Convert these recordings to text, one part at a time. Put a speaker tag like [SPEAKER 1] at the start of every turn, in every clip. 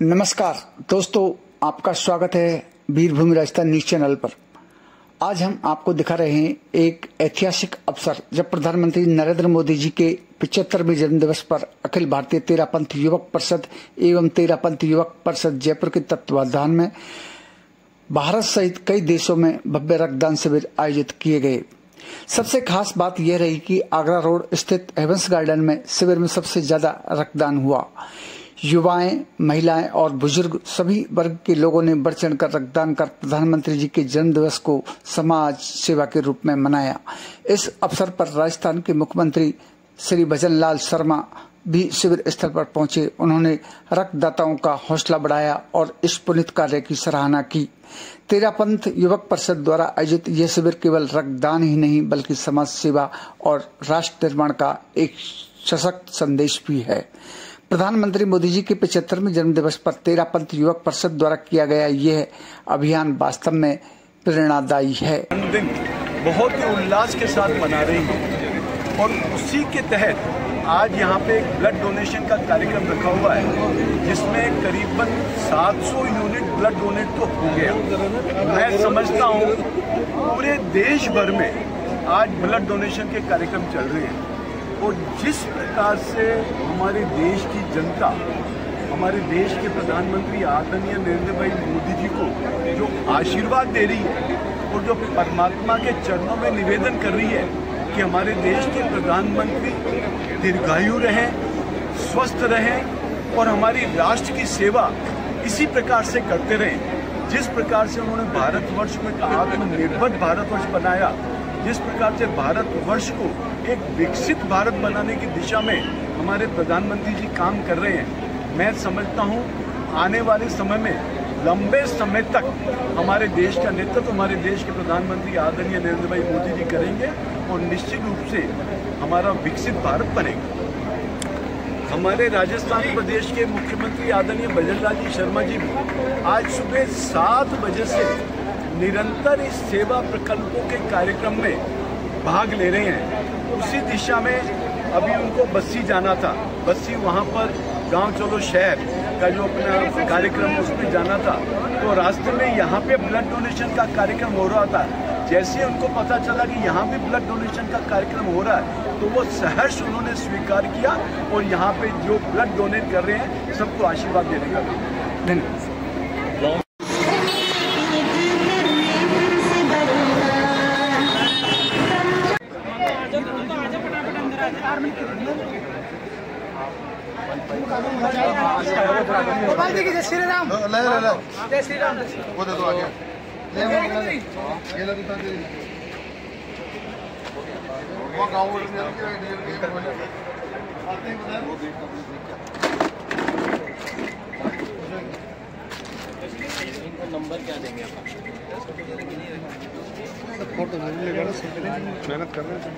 [SPEAKER 1] नमस्कार दोस्तों, आपका स्वागत है वीरभूमि राजस्थान न्यूज चैनल पर। आज हम आपको दिखा रहे हैं एक ऐतिहासिक अवसर, जब प्रधानमंत्री नरेंद्र मोदी जी के 75वें जन्मदिवस पर अखिल भारतीय तेरापंथ युवक परिषद एवं तेरापंथ युवक परिषद जयपुर के तत्वावधान में भारत सहित कई देशों में भव्य रक्तदान शिविर आयोजित किए गए। सबसे खास बात यह रही कि आगरा रोड स्थित हेवंस गार्डन में शिविर में सबसे ज्यादा रक्तदान हुआ। युवाएं, महिलाएं और बुजुर्ग सभी वर्ग के लोगों ने बढ़ चढ़ कर रक्तदान कर प्रधानमंत्री जी के जन्मदिवस को समाज सेवा के रूप में मनाया। इस अवसर पर राजस्थान के मुख्यमंत्री श्री भजन लाल शर्मा भी शिविर स्थल पर पहुंचे। उन्होंने रक्तदाताओं का हौसला बढ़ाया और इस पुनीत कार्य की सराहना की। तेरापंथ युवक परिषद द्वारा आयोजित यह शिविर केवल रक्तदान ही नहीं बल्कि समाज सेवा और राष्ट्र निर्माण का एक सशक्त संदेश भी है। प्रधानमंत्री मोदी जी के 75वें जन्मदिवस पर तेरापंथ युवक परिषद द्वारा किया गया यह अभियान वास्तव में प्रेरणादायी है।
[SPEAKER 2] दिन बहुत ही उल्लास के साथ मना रही है और उसी के तहत आज यहाँ पे एक ब्लड डोनेशन का कार्यक्रम रखा हुआ है, जिसमें करीबन 700 यूनिट ब्लड डोनेट तो हो गया। मैं समझता हूँ पूरे देश भर में आज ब्लड डोनेशन के कार्यक्रम चल रहे हैं और जिस प्रकार से हमारे देश की जनता, हमारे देश के प्रधानमंत्री आदरणीय नरेंद्र भाई मोदी जी को जो आशीर्वाद दे रही है और जो परमात्मा के चरणों में निवेदन कर रही है कि हमारे देश के प्रधानमंत्री दीर्घायु रहें, स्वस्थ रहें और हमारी राष्ट्र की सेवा इसी प्रकार से करते रहें। जिस प्रकार से उन्होंने भारतवर्ष में आत्मनिर्भर भारतवर्ष बनाया, जिस प्रकार से भारतवर्ष को एक विकसित भारत बनाने की दिशा में हमारे प्रधानमंत्री जी काम कर रहे हैं, मैं समझता हूं आने वाले समय में लंबे समय तक हमारे देश का नेतृत्व हमारे देश के प्रधानमंत्री आदरणीय नरेंद्र भाई मोदी जी करेंगे और निश्चित रूप से हमारा विकसित भारत बनेगा। हमारे राजस्थान प्रदेश के मुख्यमंत्री आदरणीय भजन लाल जी शर्मा जी आज सुबह 7 बजे से निरंतर इस सेवा प्रकल्पों के कार्यक्रम में भाग ले रहे हैं। उसी दिशा में अभी उनको बस्सी जाना था, बस्सी वहाँ पर गांव चलो शहर का जो अपना कार्यक्रम उसमें जाना था, तो रास्ते में यहाँ पे ब्लड डोनेशन का कार्यक्रम हो रहा था। जैसे उनको पता चला कि यहाँ भी ब्लड डोनेशन का कार्यक्रम हो रहा है तो वो सहर्ष उन्होंने स्वीकार किया और यहाँ पे जो ब्लड डोनेट कर रहे हैं सबको आशीर्वाद देने का। धन्यवाद।
[SPEAKER 3] गोपाल जी की जय श्री राम। जय श्री राम।
[SPEAKER 4] वो दे दो आगे। ये लो दिखा दे। वो गाँव में
[SPEAKER 5] नंबर क्या देंगे आप?
[SPEAKER 4] फोटो मेहनत कर रहे हैं।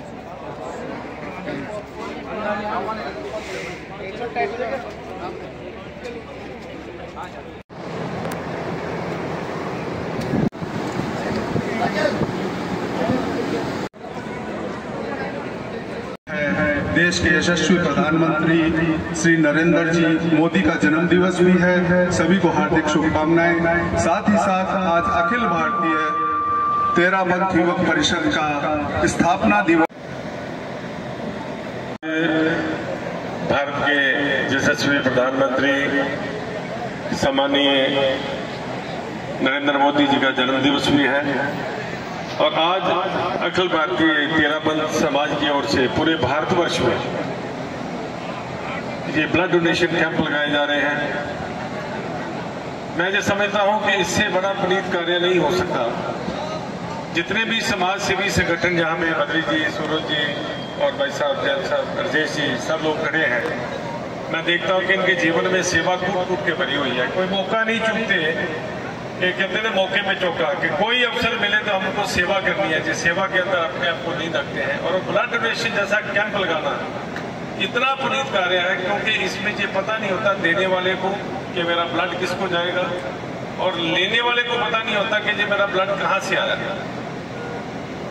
[SPEAKER 4] देश के यशस्वी प्रधानमंत्री श्री नरेंद्र जी मोदी का जन्म दिवस भी है। सभी को हार्दिक शुभकामनाएं। साथ ही साथ आज अखिल भारतीय तेरापंथ युवक परिषद का स्थापना दिवस।
[SPEAKER 6] भारत के यशस्वी प्रधानमंत्री सम्मानीय नरेंद्र मोदी जी का जन्म दिवस भी है और आज अखिल भारतीय तेरापंथ समाज की ओर से पूरे भारतवर्ष में ये ब्लड डोनेशन कैंप लगाए जा रहे हैं। मैं ये समझता हूं कि इससे बड़ा पुनीत कार्य नहीं हो सकता। जितने भी समाज सेवी संगठन जहां में बद्री जी, सूरज जी और भाई साहब जैन साहब, राजेश जी, सब लोग खड़े हैं, मैं देखता हूं कि इनके जीवन में सेवा कूट कूट के भरी हुई है। कोई मौका नहीं चूकते। एक कहते हैं मौके में चौका कि कोई अवसर मिले तो हमको सेवा करनी है, जिस सेवा के अंदर अपने आप को नहीं रखते हैं। और ब्लड डोनेशन जैसा कैंप लगाना इतना पुनीत कार्य है क्योंकि इसमें ये पता नहीं होता देने वाले को कि मेरा ब्लड किसको जाएगा और लेने वाले को पता नहीं होता कि ये मेरा ब्लड कहाँ से आया।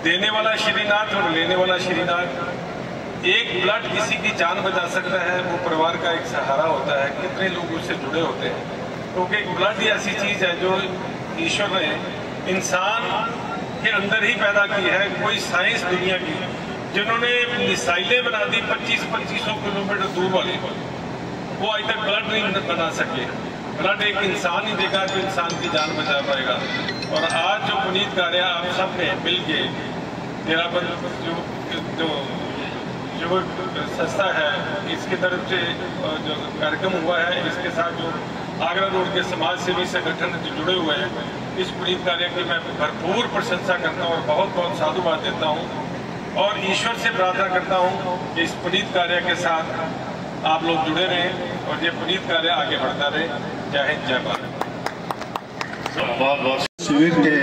[SPEAKER 6] देने वाला श्रीनाथ और लेने वाला श्रीनाथ। एक ब्लड किसी की जान बचा सकता है, वो परिवार का एक सहारा होता है। कितने लोग उससे जुड़े होते हैं। क्योंकि ब्लड ऐसी चीज है जो ईश्वर ने इंसान के अंदर ही पैदा की है। कोई साइंस दुनिया की जिन्होंने मिसाइलें बना दी 2500 किलोमीटर दूर वाली, वो आज तक ब्लड नहीं बना सके। ब्लड एक इंसान ही देगा तो इंसान की जान बचा पाएगा। और आज जो पुनीत कार्य आप सब ने मिल के जो संस्था है इसकी तरफ से जो कार्यक्रम हुआ है, इसके साथ जो आगरा रोड के समाज सेवी संगठन जो जुड़े हुए हैं, इस पुनीत कार्य की मैं भरपूर प्रशंसा करता हूँ और बहुत बहुत साधुवाद देता हूँ और ईश्वर से प्रार्थना करता हूँ कि इस पुनीत कार्य के साथ आप लोग जुड़े रहें और ये पुनीत कार्य आगे बढ़ता रहे। जय हिंद, जय भारत।
[SPEAKER 4] शिविर के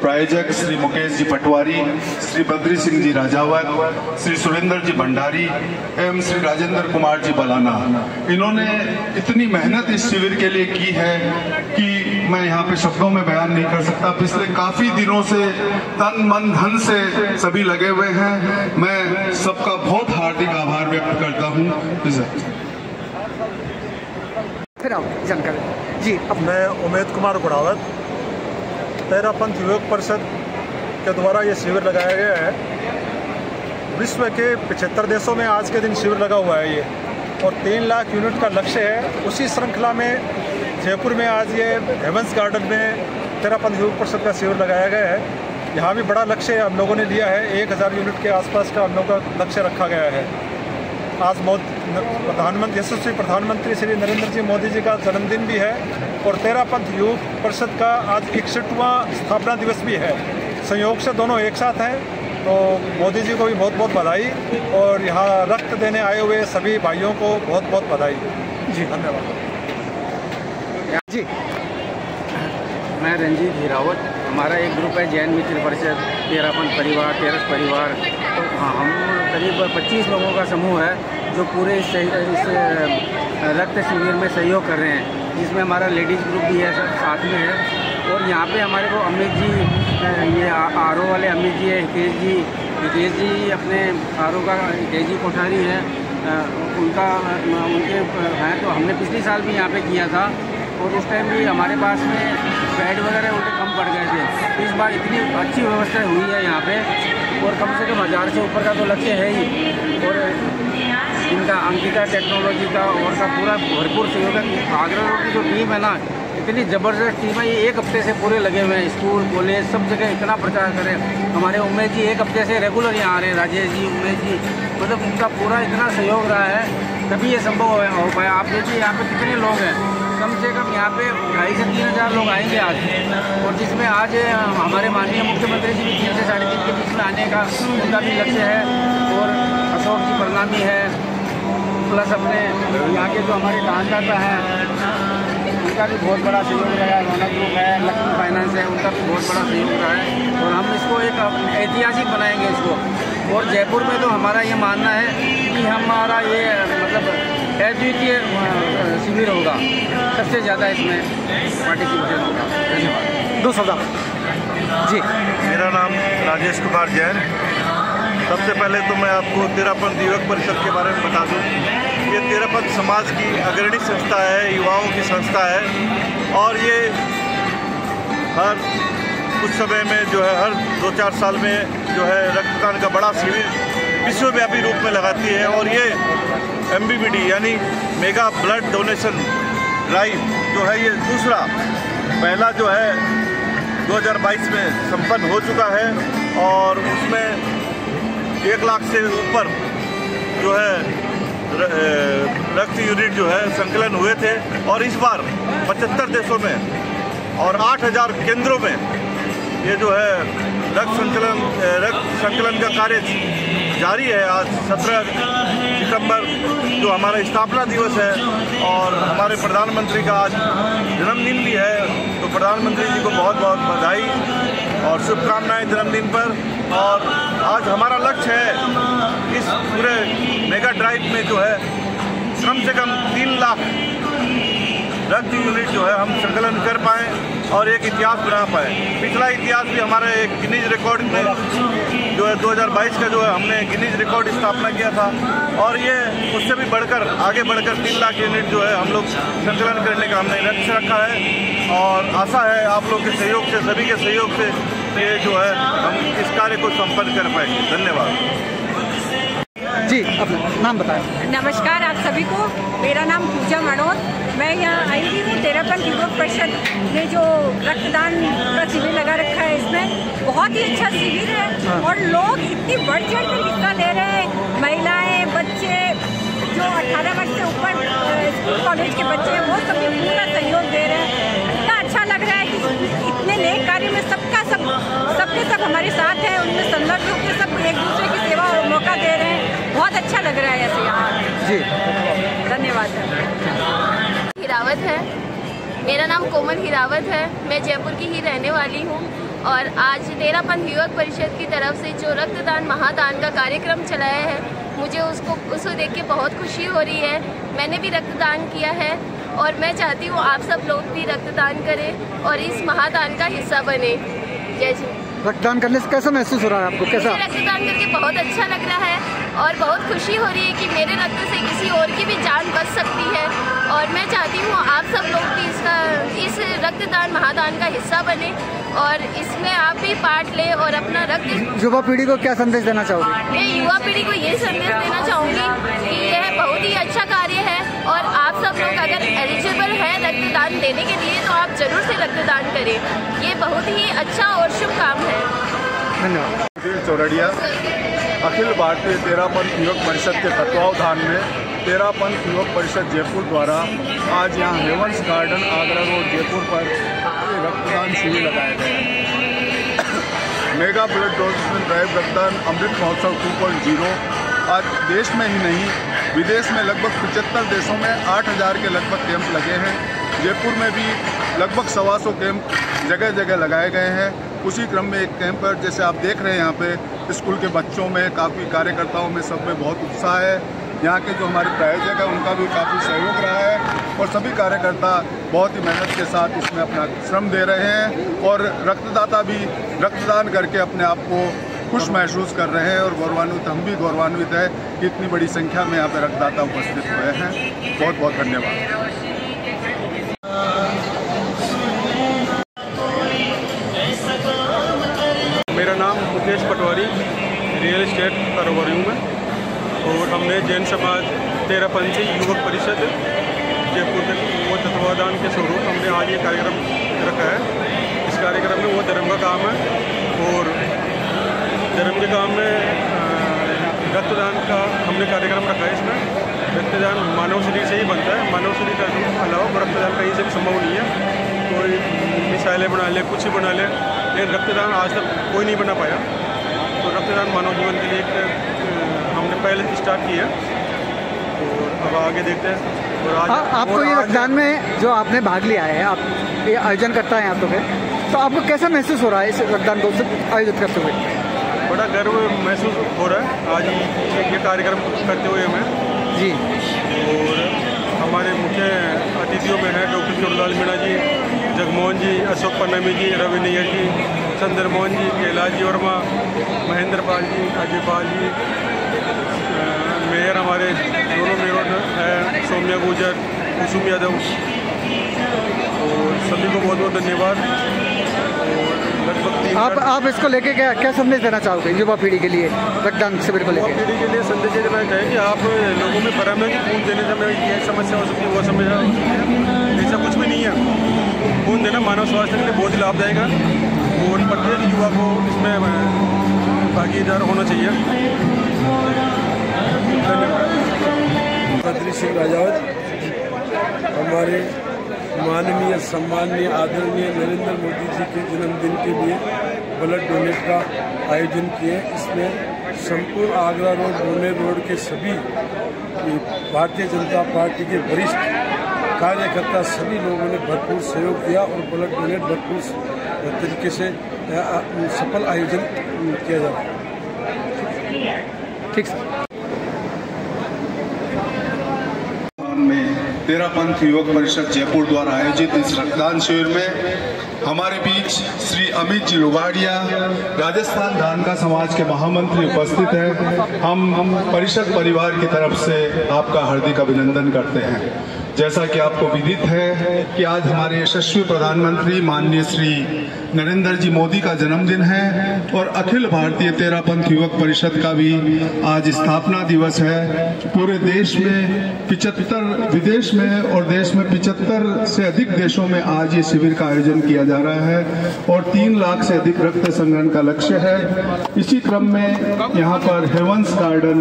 [SPEAKER 4] प्रायोजक श्री मुकेश जी पटवारी, श्री बद्री सिंह जी राजावत, श्री सुरेंद्र जी भंडारी एवं श्री राजेंद्र कुमार जी बलाना, इन्होंने इतनी मेहनत इस शिविर के लिए की है कि मैं यहाँ पे शब्दों में बयान नहीं कर सकता। पिछले काफी दिनों से तन मन धन से सभी लगे हुए हैं। मैं सबका बहुत हार्दिक आभार व्यक्त करता हूँ।
[SPEAKER 1] फिर आप जानकारी जी।
[SPEAKER 5] अब मैं उमेद कुमार गुड़ावत, तेरा पंथ युवक परिषद के द्वारा ये शिविर लगाया गया है। विश्व के 75 देशों में आज के दिन शिविर लगा हुआ है ये, और 3 लाख यूनिट का लक्ष्य है। उसी श्रृंखला में जयपुर में आज ये हेवंस गार्डन में तेरा पंथ युवक परिषद का शिविर लगाया गया है। यहाँ भी बड़ा लक्ष्य हम लोगों ने लिया है, 1000 यूनिट के आसपास का हम लोग का लक्ष्य रखा गया है। आज प्रधानमंत्री यशस्वी प्रधानमंत्री श्री नरेंद्र जी मोदी जी का जन्मदिन भी है और तेरा पंथ युवक परिषद का आज 61वां स्थापना दिवस भी है। संयोग से दोनों एक साथ हैं, तो मोदी जी को भी बहुत बहुत बधाई और यहाँ रक्त देने आए हुए सभी भाइयों को बहुत बहुत बधाई जी। धन्यवाद
[SPEAKER 1] जी।
[SPEAKER 7] मैं रंजीत हीरावत, हमारा एक ग्रुप है जैन मित्र परिषद तेरा पंथ परिवार, तेरस परिवार। तो हम करीब 25 लोगों का समूह है जो पूरे इस रक्त शिविर में सहयोग कर रहे हैं, जिसमें हमारा लेडीज़ ग्रुप भी है, सब साथ में है। और यहाँ पे हमारे को अमित जी, ये आरओ वाले अमित जी है, हितेश जी अपने आरओ का हितेश जी कोठारी है, उनके हैं। तो हमने पिछले साल भी यहाँ पे किया था और उस टाइम भी हमारे पास में बेड वगैरह उनके कम पड़ गए थे। इस बार इतनी अच्छी व्यवस्था हुई है यहाँ पे और कम से कम 1000 से ऊपर का तो लक्ष्य है ही। और इनका अंकिता टेक्नोलॉजी का और का पूरा भरपूर सहयोग है। आगरा रोड की जो टीम है ना, इतनी ज़बरदस्त टीम है। ये 1 हफ्ते से पूरे लगे हुए हैं, स्कूल कॉलेज सब जगह इतना प्रचार करें। हमारे उमेश जी 1 हफ्ते से रेगुलर यहाँ आ रहे हैं, राजेश जी, उमेश जी, मतलब उनका पूरा इतना सहयोग रहा है, तभी ये संभव हो पाया। आप देखिए यहाँ पे कितने लोग हैं, कम से कम यहाँ पे 2500 से 3000 लोग आएंगे आज, और जिसमें आज हमारे माननीय मुख्यमंत्री जी भी 3 से 3.5 के बीच में आने का उनका भी लक्ष्य है। और अशोक जी परनामी है, प्लस अपने यहाँ के जो हमारे दानदाता हैं उनका भी बहुत बड़ा सहयोग रहा है। रौनक ग्रुप है, लक्ष्मी फाइनेंस है, उनका भी बहुत बड़ा सहयोग रहा है। और हम इसको एक ऐतिहासिक बनाएंगे इसको। और जयपुर में तो हमारा ये मानना है कि हमारा ये मतलब अद्वितीय शिविर होगा, सबसे ज़्यादा इसमें पार्टिसिपेशन होगा। धन्यवाद।
[SPEAKER 1] 2 शब्द जी।
[SPEAKER 5] मेरा नाम राजेश कुमार जैन। सबसे पहले तो मैं आपको तेरा पंथ युवक परिषद के बारे में बता दूं। ये तेरा पंथ समाज की अग्रणी संस्था है, युवाओं की संस्था है, और ये हर कुछ समय में जो है हर 2-4 साल में जो है रक्तदान का बड़ा शिविर विश्वव्यापी रूप में लगाती है। और ये MBBD यानी मेगा ब्लड डोनेशन ड्राइव जो है, ये दूसरा, पहला जो है 2022 में संपन्न हो चुका है और उसमें 1 लाख से ऊपर जो है रक्त यूनिट जो है संकलन हुए थे। और इस बार 75 देशों में और 8000 केंद्रों में ये जो है रक्त संकलन का कार्य जारी है। आज 17 सितंबर जो हमारा स्थापना दिवस है और हमारे प्रधानमंत्री का आज जन्मदिन भी है, तो प्रधानमंत्री जी को बहुत बहुत बधाई और शुभकामनाएं जन्मदिन पर। और आज हमारा लक्ष्य है इस पूरे मेगा ड्राइव में जो है कम से कम 3 लाख रक्त यूनिट जो है हम संकलन कर पाएँ और एक इतिहास बना पाए। पिछला इतिहास भी हमारा एक गिनीज रिकॉर्ड में जो है 2022 का जो है हमने गिनीज रिकॉर्ड स्थापना किया था और ये उससे भी बढ़कर आगे बढ़कर 3 लाख यूनिट जो है हम लोग संकलन करने का हमने लक्ष्य रखा है और आशा है आप लोग के सहयोग से, सभी के सहयोग से ये जो है हम इस कार्य को संपन्न कर पाएंगे। धन्यवाद
[SPEAKER 1] जी। अपना नाम बताएं।
[SPEAKER 8] नमस्कार आप सभी को, मेरा नाम पूजा मनोज, मैं यहाँ आई हुई हूँ। 13 युवक परिषद ने जो रक्तदान का शिविर लगा रखा है, इसमें बहुत ही अच्छा शिविर है और लोग इतनी बढ़ चढ़ कर हिस्सा ले रहे हैं। महिलाएं, बच्चे जो 18 वर्ष से ऊपर स्कूल कॉलेज के बच्चे हैं वो सभी पूरा सहयोग दे रहे हैं। इतना अच्छा लग रहा है कि इतने नेक कार्य में सबके सब हमारे साथ हैं, उनमें संलग्न होकर सब एक दूसरे की सेवा और मौका दे रहे हैं। बहुत अच्छा लग रहा है ऐसे यहाँ जी। धन्यवाद।
[SPEAKER 9] हिरावत है, मेरा नाम कोमल हिरावत है, मैं जयपुर की ही रहने वाली हूँ और आज 13 युवक परिषद की तरफ से जो रक्तदान महादान का कार्यक्रम चलाया है, मुझे उसको देख के बहुत खुशी हो रही है। मैंने भी रक्तदान किया है और मैं चाहती हूँ आप सब लोग भी रक्तदान करें और इस महादान का हिस्सा बने। जय जी।
[SPEAKER 1] रक्तदान करने से कैसा महसूस हो रहा है आपको? कैसा?
[SPEAKER 9] रक्तदान करके बहुत अच्छा लग रहा है और बहुत खुशी हो रही है कि मेरे रक्त से किसी और की भी जान बच सकती है और मैं चाहती हूँ आप सब लोग भी इस रक्तदान महादान का हिस्सा बने और इसमें आप भी पार्ट लें और अपना रक्त।
[SPEAKER 1] युवा पीढ़ी को क्या संदेश देना चाहोगे?
[SPEAKER 9] मैं युवा पीढ़ी को ये संदेश देना चाहूँगी कि यह बहुत ही अच्छा कार्य है और आप सब लोग अगर एलिजिबल है रक्तदान देने के लिए तो आप जरूर से रक्तदान करें। ये बहुत ही अच्छा और शुभ काम है।
[SPEAKER 1] धन्यवाद।
[SPEAKER 2] चौरड़िया अखिल भारतीय 13 युवक परिषद के तत्वावधान में 13 युवक परिषद जयपुर द्वारा आज यहाँ heavens garden Agra road Jaipur पर रक्तदान शिविर लगाए गए हैं। मेगा ब्लड डोनेशन ड्राइव रक्तदान अमृत महोत्सव 2.0 आज देश में ही नहीं विदेश में लगभग 75 देशों में 8000 के लगभग कैंप लगे हैं। जयपुर में भी लगभग 125 कैंप जगह जगह लगाए गए हैं। उसी क्रम में एक कैंप पर जैसे आप देख रहे हैं यहाँ पे स्कूल के बच्चों में, काफ़ी कार्यकर्ताओं में, सब में बहुत उत्साह है। यहाँ के जो हमारे प्रायोजक है उनका भी काफ़ी सहयोग रहा है और सभी कार्यकर्ता बहुत ही मेहनत के साथ इसमें अपना श्रम दे रहे हैं और रक्तदाता भी रक्तदान करके अपने आप को खुश महसूस कर रहे हैं और गौरवान्वित, हम भी गौरवान्वित है कि इतनी बड़ी संख्या में यहाँ पे रक्तदाता उपस्थित हुए हैं। बहुत बहुत धन्यवाद।
[SPEAKER 10] मेरा नाम मुकेश पटवारी, रियल एस्टेट कारोबारी हूँ मैं और हमने जैन समाज 13 युवक परिषद जयपुर के वो तत्वावधान के स्वरूप हमने आज ये कार्यक्रम रखा है। इस कार्यक्रम में वो धर्म का काम है और धर्म के काम में रक्तदान का हमने कार्यक्रम रखा है। इसमें रक्तदान मानव शरीर से ही बनता है, मानव शरीर का अलावा रक्तदान कहीं से भी संभव नहीं है। कोई मिसाइलें बना ले, कुछ भी बना ले, लेकिन रक्तदान आज तक कोई नहीं बना पाया। तो रक्तदान मानव जीवन के लिए हमने पहले स्टार्ट किया और अब आगे देखते हैं। और आज
[SPEAKER 1] आपको ये रक्तदान में जो आपने भाग लिया है, आप ये आयोजन करता है यहाँ पे, तो आपको कैसा महसूस हो रहा है इस रक्तदान को आयोजित करते हुए?
[SPEAKER 10] बड़ा गर्व महसूस हो रहा है आज ये कार्यक्रम करते हुए हमें जी। और हमारे मुख्य अतिथियों में है डॉक्टर चोरलाल मीणा जी, जगमोहन जी, अशोक पन्नामी जी, रवि नैयर जी, चंद्रमोहन जी, कैलाश जी वर्मा, महेंद्र पाल जी, अजय पाल जी, मेयर हमारे दोनों मेयर है सौम्या गुजर, कुसुम यादव, और सभी को बहुत बहुत धन्यवाद। और लगभग
[SPEAKER 1] आप इसको लेके क्या संदेश देना चाहोगे युवा पीढ़ी के लिए रक्तदान शिविर को लेकर?
[SPEAKER 10] युवा पीढ़ी के लिए संदेश देना चाहिए कि आप लोगों में भ्रम है कि खून देने से ये समस्या हो सकती है, वो समस्या हो सकती है, ऐसा कुछ भी नहीं है। खून देना मानव स्वास्थ्य के लिए बहुत ही लाभदायक है और प्रत्येक युवा को इसमें भागीदार होना चाहिए।
[SPEAKER 11] धन्यवाद। सिंह राजावत हमारे माननीय सम्माननीय आदरणीय नरेंद्र मोदी जी के जन्मदिन के लिए ब्लड डोनेट का आयोजन किए। इसमें संपूर्ण आगरा रोड, बोने रोड के सभी भारतीय जनता पार्टी के वरिष्ठ कार्यकर्ता सभी लोगों ने भरपूर सहयोग दिया और ब्लड डोनेट भरपूर तरीके से सफल आयोजन किया जा रहा है।
[SPEAKER 1] ठीक सर।
[SPEAKER 4] में तेरा पंथ युवक परिषद जयपुर द्वारा आयोजित इस रक्तदान शिविर में हमारे बीच श्री अमित जी लोबाड़िया, राजस्थान धानका समाज के महामंत्री उपस्थित हैं। हम परिषद परिवार की तरफ से आपका हार्दिक अभिनंदन करते हैं। जैसा कि आपको विदित है कि आज हमारे यशस्वी प्रधानमंत्री माननीय श्री नरेंद्र जी मोदी का जन्मदिन है और अखिल भारतीय तेरा पंथ युवक परिषद का भी आज स्थापना दिवस है। पूरे देश में 75 विदेश में और देश में 75 से अधिक देशों में आज ये शिविर का आयोजन किया जा रहा है और 3 लाख से अधिक रक्त संग्रहण का लक्ष्य है। इसी क्रम में यहाँ पर हेवंस गार्डन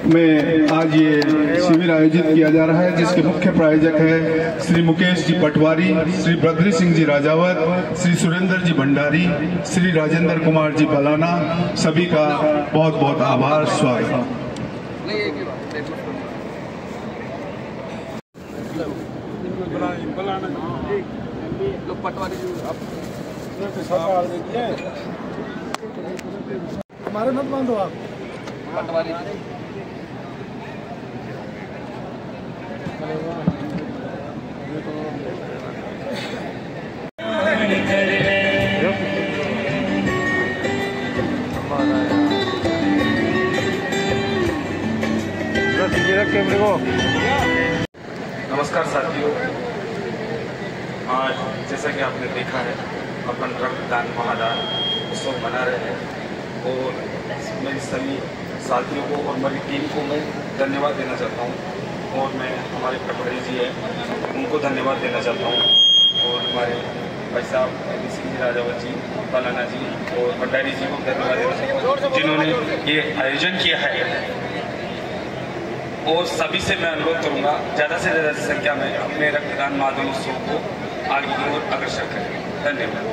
[SPEAKER 4] में आज ये शिविर आयोजित किया जा रहा है, जिसके मुख्य प्रायोजक है श्री मुकेश जी पटवारी, श्री बद्री सिंह जी राजावत, श्री सुरेंद्र जी भंडारी, श्री राजेंद्र कुमार जी बलाना। सभी का बहुत बहुत आभार, स्वागत।
[SPEAKER 3] हमारे मत मान दो आप पटवारी।
[SPEAKER 12] नमस्कार साथियों, आज जैसा कि आपने देखा है अपन रक्तदान महादान उत्सव मना रहे हैं और मेरे सभी साथियों को और मेरी टीम को मैं धन्यवाद देना चाहता हूं और मैं हमारे पटवारी जी हैं उनको धन्यवाद देना चाहता हूं और हमारे भाई साहब बद्री सिंह जी राजावत जी, बालाना जी और भंडारी जी को धन्यवाद देना चाहता हूँ जिन्होंने ये आयोजन किया है। और सभी से मैं अनुरोध करूंगा ज़्यादा से ज़्यादा संख्या में अपने रक्तदान महादान उत्सव को आगे की ओर अग्रसर करें। धन्यवाद।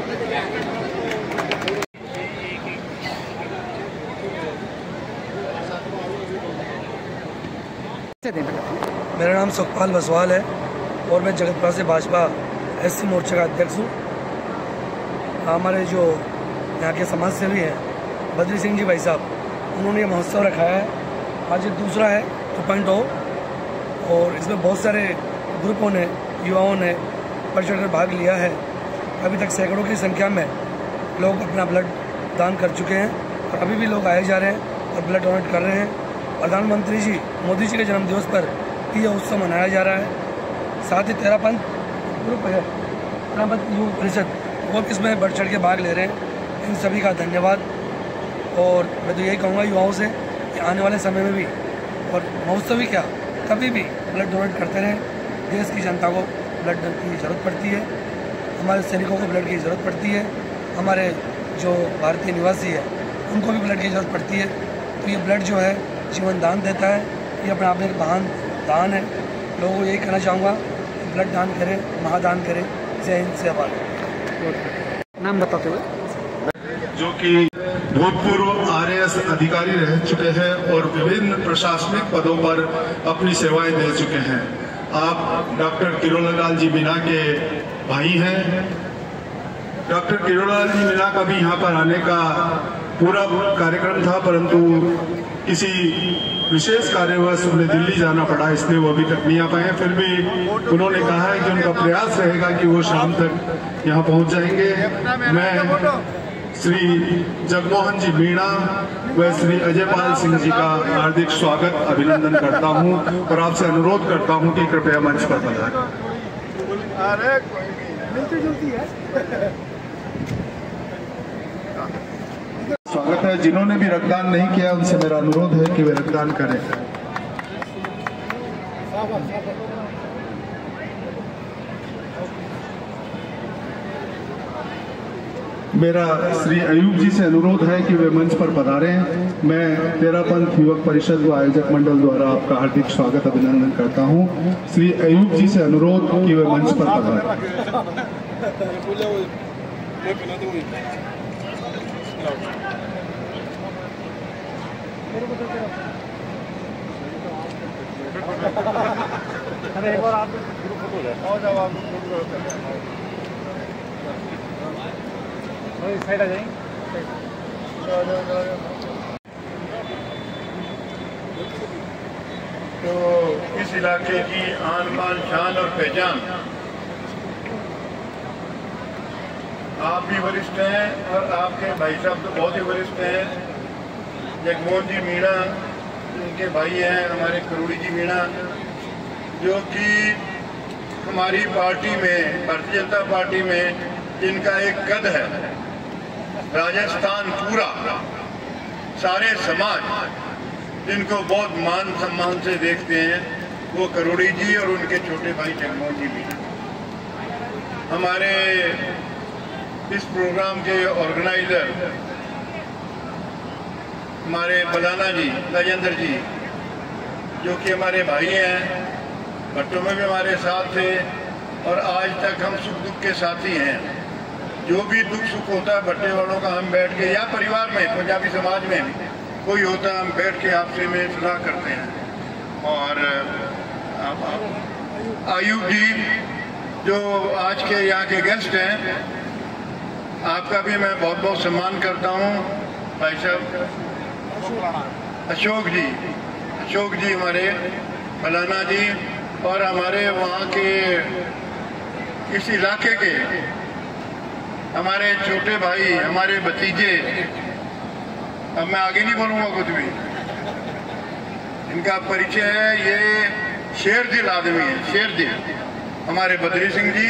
[SPEAKER 11] मेरा नाम सुखपाल बसवाल है और मैं जगतपुरा से भाजपा SC मोर्चा का अध्यक्ष हूँ। हमारे जो यहाँ के समाज सेवी हैं बद्री सिंह जी भाई साहब, उन्होंने ये महोत्सव रखा है। आज ये दूसरा है 2.0 और इसमें बहुत सारे ग्रुपों ने, युवाओं ने बढ़ चढ़ कर भाग लिया है। अभी तक सैकड़ों की संख्या में लोग अपना ब्लड दान कर चुके हैं और अभी भी लोग आए जा रहे हैं और ब्लड डोनेट कर रहे हैं। प्रधानमंत्री जी मोदी जी के जन्मदिवस पर यह उत्सव मनाया जा रहा है। साथ ही तेरा पंथ ग्रुप है, तेरा पंथ युवक परिषद, वो भी इसमें बढ़ चढ़ के भाग ले रहे हैं। इन सभी का धन्यवाद। और मैं तो यही कहूँगा युवाओं से कि आने वाले समय में भी और महोत्सव ही क्या, कभी भी ब्लड डोनेट करते रहें। देश की जनता को ब्लड की ज़रूरत पड़ती है, हमारे सैनिकों को ब्लड की ज़रूरत पड़ती है, हमारे जो भारतीय निवासी है उनको भी ब्लड की ज़रूरत पड़ती है। तो ये ब्लड जो है जीवन दान देता है, ये अपने आप में एक महान दान है। लोगों को यही कहना चाहूँगा कि ब्लड दान करें, महादान करें। जय हिंद, जय भारत।
[SPEAKER 1] नाम बताते हुए।
[SPEAKER 4] जो कि भूतपूर्व RAS अधिकारी रह चुके हैं और विभिन्न प्रशासनिक पदों पर अपनी सेवाएं दे चुके हैं। आप डॉक्टर किरोड़ीलाल जी मीणा के भाई हैं। डॉक्टर किरोड़ीलाल जी मीणा का भी यहाँ पर आने का पूरा कार्यक्रम था, परंतु किसी विशेष कार्यवश उन्हें दिल्ली जाना पड़ा, इसलिए वो अभी तक नहीं आ पाए। फिर भी उन्होंने कहा है कि उनका प्रयास रहेगा कि वो शाम तक यहाँ पहुँच जाएंगे। मैं श्री जगमोहन जी मीणा व श्री अजयपाल सिंह जी का हार्दिक स्वागत अभिनंदन करता हूं और आपसे अनुरोध करता हूं कि कृपया मंच पर पधारें। स्वागत है। जिन्होंने भी रक्तदान नहीं किया उनसे मेरा अनुरोध है कि वे रक्तदान करें। मेरा श्री अयूब जी से अनुरोध है कि वे मंच पर पधारें। मैं तेरा पंथ युवक परिषद व आयोजक मंडल द्वारा आपका हार्दिक स्वागत अभिनंदन करता हूं। श्री अयूब जी से अनुरोध कि वे मंच पर पधारें।
[SPEAKER 3] अरे एक बार आप ग्रुप फोटो हो जाए और जब आप साइड आ जाएंगे।
[SPEAKER 4] तो इस
[SPEAKER 13] इस इलाके की आन बान शान और पहचान। आप भी वरिष्ठ हैं और आपके भाई साहब तो बहुत ही वरिष्ठ हैं। जगमोहन जी मीणा उनके भाई हैं, हमारे करोड़ी जी मीणा, जो कि हमारी पार्टी में, भारतीय जनता पार्टी में इनका एक कद है। राजस्थान पूरा, सारे समाज इनको बहुत मान सम्मान से देखते हैं, वो करोड़ी जी और उनके छोटे भाई जगमोहन जी भी। हमारे इस प्रोग्राम के ऑर्गेनाइजर हमारे बलाना जी, राजेंद्र जी, जो कि हमारे भाई हैं, भट्टों में भी हमारे साथ थे और आज तक हम सुख दुख के साथी हैं। जो भी दुख सुख होता है भट्टे वालों का, हम बैठ के, या परिवार में, पंजाबी समाज में भी कोई होता है, हम बैठ के आपसे में सलाह करते हैं। और आयुब जी जो आज के यहाँ के गेस्ट हैं, आपका भी मैं बहुत बहुत सम्मान करता हूँ। भाई साहब अशोक जी हमारे बलाना जी, और हमारे वहाँ के इस इलाके के हमारे छोटे भाई, हमारे भतीजे, अब मैं आगे नहीं बोलूँगा कुछ भी, इनका परिचय है, ये शेर दिल आदमी है, शेर दिल। हमारे बद्री सिंह जी,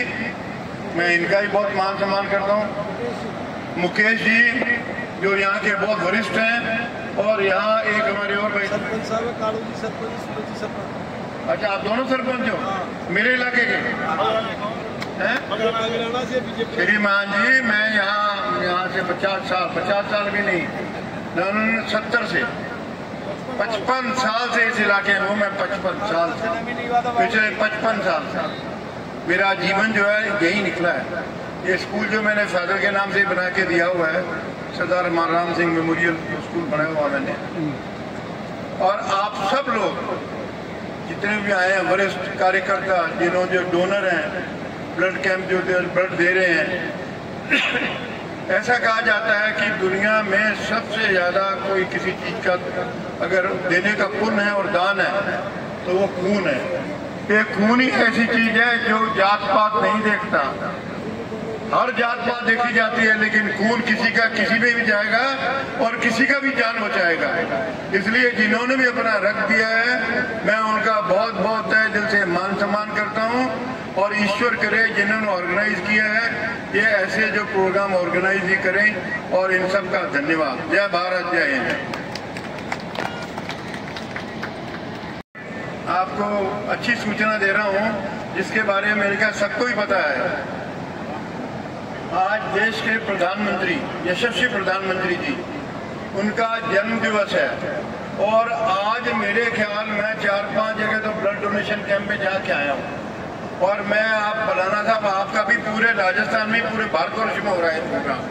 [SPEAKER 13] मैं इनका ही बहुत मान सम्मान करता हूँ। मुकेश जी जो यहाँ के बहुत वरिष्ठ हैं, और यहाँ एक हमारे और भाई सरपंच साहब, कालू जी सरपंच। अच्छा, आप दोनों सरपंच हो मेरे इलाके के हैं? श्रीमान जी, मैं यहाँ से 50 साल भी नहीं, 70 से 55 साल से इस इलाके में हूँ मैं। 55 साल से, पिछले 55 साल से मेरा जीवन जो है यही निकला है। ये स्कूल जो मैंने फादर के नाम से बना के दिया हुआ है, सरदार मानराम सिंह मेमोरियल स्कूल बनाया हुआ मैंने। और आप सब लोग जितने भी आए हैं, वरिष्ठ कार्यकर्ता, जिन्होंने जो डोनर हैं, ब्लड कैंप जो ब्लड दे रहे हैं। ऐसा कहा जाता है कि दुनिया में सबसे ज्यादा कोई किसी चीज का अगर देने का पुण्य है और दान है तो वो खून है। ये खून ही ऐसी चीज है जो जात पात नहीं देखता। हर जात पात देखी जाती है, लेकिन खून किसी का किसी में भी जाएगा और किसी का भी जान बचाएगा। इसलिए जिन्होंने भी अपना रख दिया है, मैं उनका बहुत बहुत तहे दिल से मान सम्मान करता हूं। और ईश्वर करे जिन्होंने ऑर्गेनाइज किया है, ये ऐसे जो प्रोग्राम ऑर्गेनाइज ही करें, और इन सब का धन्यवाद। जय भारत, जय हिंद। आपको अच्छी सूचना दे रहा हूं जिसके बारे में मेरे ख्याल सबको ही पता है। आज देश के प्रधानमंत्री, यशस्वी प्रधानमंत्री जी, उनका जन्म दिवस है। और आज मेरे ख्याल में 4-5 जगह तो ब्लड डोनेशन कैंप में जाके आया हूँ। और मैं, आप बलाना साहब, आपका भी पूरे राजस्थान में, पूरे भारतवर्ष में हो रहा है प्रोग्राम।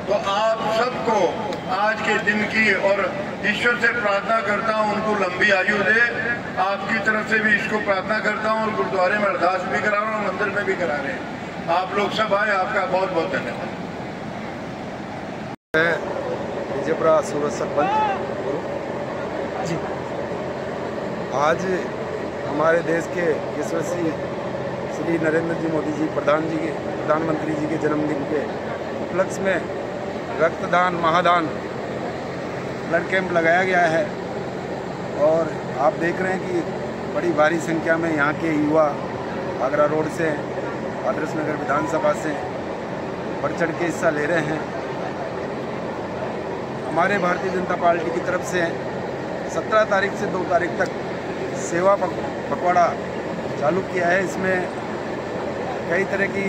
[SPEAKER 13] तो आप सबको आज के दिन की, और ईश्वर से प्रार्थना करता हूँ उनको लंबी आयु दे। आपकी तरफ से भी इसको प्रार्थना करता हूँ, और गुरुद्वारे में अरदास भी करा रहा हूँ, मंदिर में भी करा रहे हैं। आप लोग सब आए, आपका बहुत बहुत धन्यवाद।
[SPEAKER 14] विजयपुरा सूरत सरपंच जी, आज हमारे देश के यशस्वी श्री नरेंद्र जी मोदी जी प्रधानमंत्री जी के जन्मदिन के उपलक्ष्य में रक्तदान महादान ब्लड कैंप लगाया गया है। और आप देख रहे हैं कि बड़ी भारी संख्या में यहाँ के युवा आगरा रोड से, आदर्श नगर विधानसभा से बढ़ चढ़ के हिस्सा ले रहे हैं। हमारे भारतीय जनता पार्टी की तरफ से 17 तारीख से 2 तारीख तक सेवा पखवाड़ा चालू किया है। इसमें कई तरह की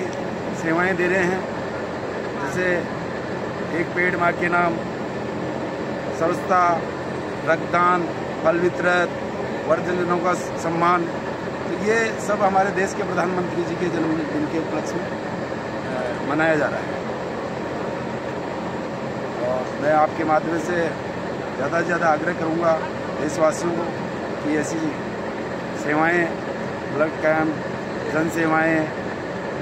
[SPEAKER 14] सेवाएं दे रहे हैं, जैसे एक पेड़ माँ के नाम, स्वच्छता, रक्तदान, फल वितरण, वृद्धजनों का सम्मान। तो ये सब हमारे देश के प्रधानमंत्री जी के जन्मदिन के उपलक्ष्य में मनाया जा रहा है। और मैं आपके माध्यम से ज़्यादा से ज़्यादा आग्रह करूँगा देशवासियों को कि ऐसी सेवाएं, ब्लड कैंप, जन सेवाएं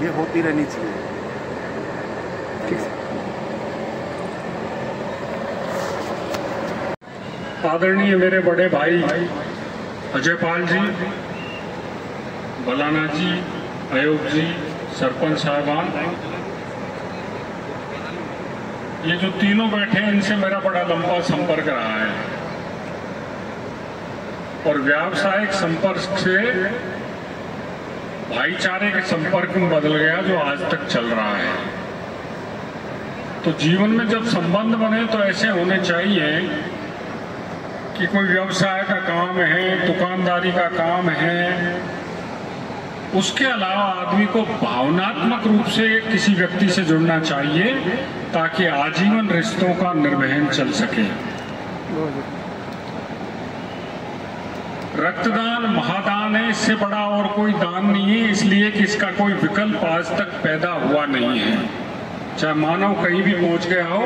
[SPEAKER 14] ये होती रहनी चाहिए।
[SPEAKER 15] आदरणीय मेरे बड़े भाई अजय पाल जी
[SPEAKER 6] बलाना जी, अयोग जी, सरपंच साहबान, ये जो तीनों बैठे हैं इनसे मेरा बड़ा लंबा संपर्क रहा है और व्यावसायिक संपर्क से भाईचारे के संपर्क में बदल गया जो आज तक चल रहा है। तो जीवन में जब संबंध बने तो ऐसे होने चाहिए कि कोई व्यवसाय का काम है, दुकानदारी का काम है, उसके अलावा आदमी को भावनात्मक रूप से किसी व्यक्ति से जुड़ना चाहिए ताकि आजीवन रिश्तों का निर्वहन चल सके। रक्तदान महादान है, इससे बड़ा और कोई दान नहीं है, इसलिए कि इसका कोई विकल्प आज तक पैदा हुआ नहीं है। चाहे मानव कहीं भी पहुंच गया हो,